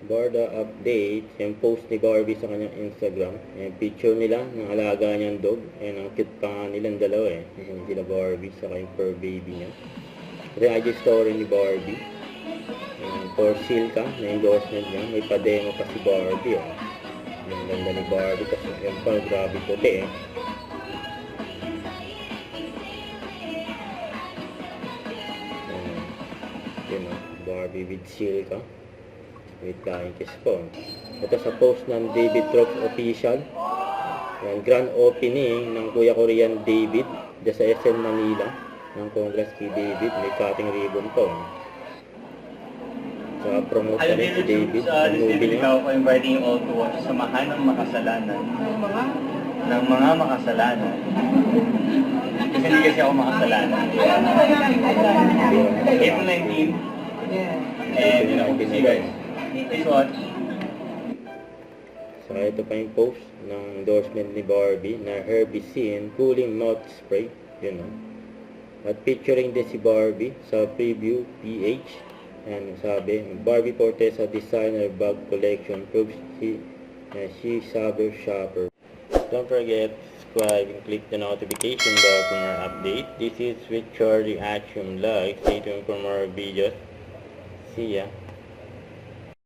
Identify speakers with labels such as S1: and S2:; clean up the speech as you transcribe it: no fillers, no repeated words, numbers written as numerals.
S1: Barda update, yung post ni Barbie sa kanyang Instagram. Yung picture nila ng alaga niyang dog. Ayan, ang cute pa nga nilang dalawa eh. Ayan sila Barbie sa kanyang fur baby niya. Ito yung IG story ni Barbie. Ayan, for Silka na endorsement niya. May pa-demo pa si Barbie oh. Ang ganda ni Barbie kasi yung pa, grabe puti eh. Yun oh, Barbie with Silka. Wait lang, kiss po. Ito sa post ng David Trox Official. Yan, grand opening ng Kuya Korean David dyan sa SM Manila. Ng Congress kay David. May cutting ribbon po. Sa promote na rin si David. Ang movie niya.
S2: Ikaw ko inviting you all to watch Samahan ng Makasalanan. Ng mga makasalanan. Kasi hindi kasi ako makasalanan. April 19. And you know, see you guys. Please watch.
S1: So ito pa yung post ng endorsement ni Barbie na Herbicide Cooling Mouth Spray. Yun o. At featuring din si Barbie sa preview PH. And sabi, Barbie Fortesa Designer Bag Collection proves she's Saber Shopper. Don't forget to subscribe and click the notification bell for more update. This is with Charlie Action Vlog. Stay tuned for more videos. See ya.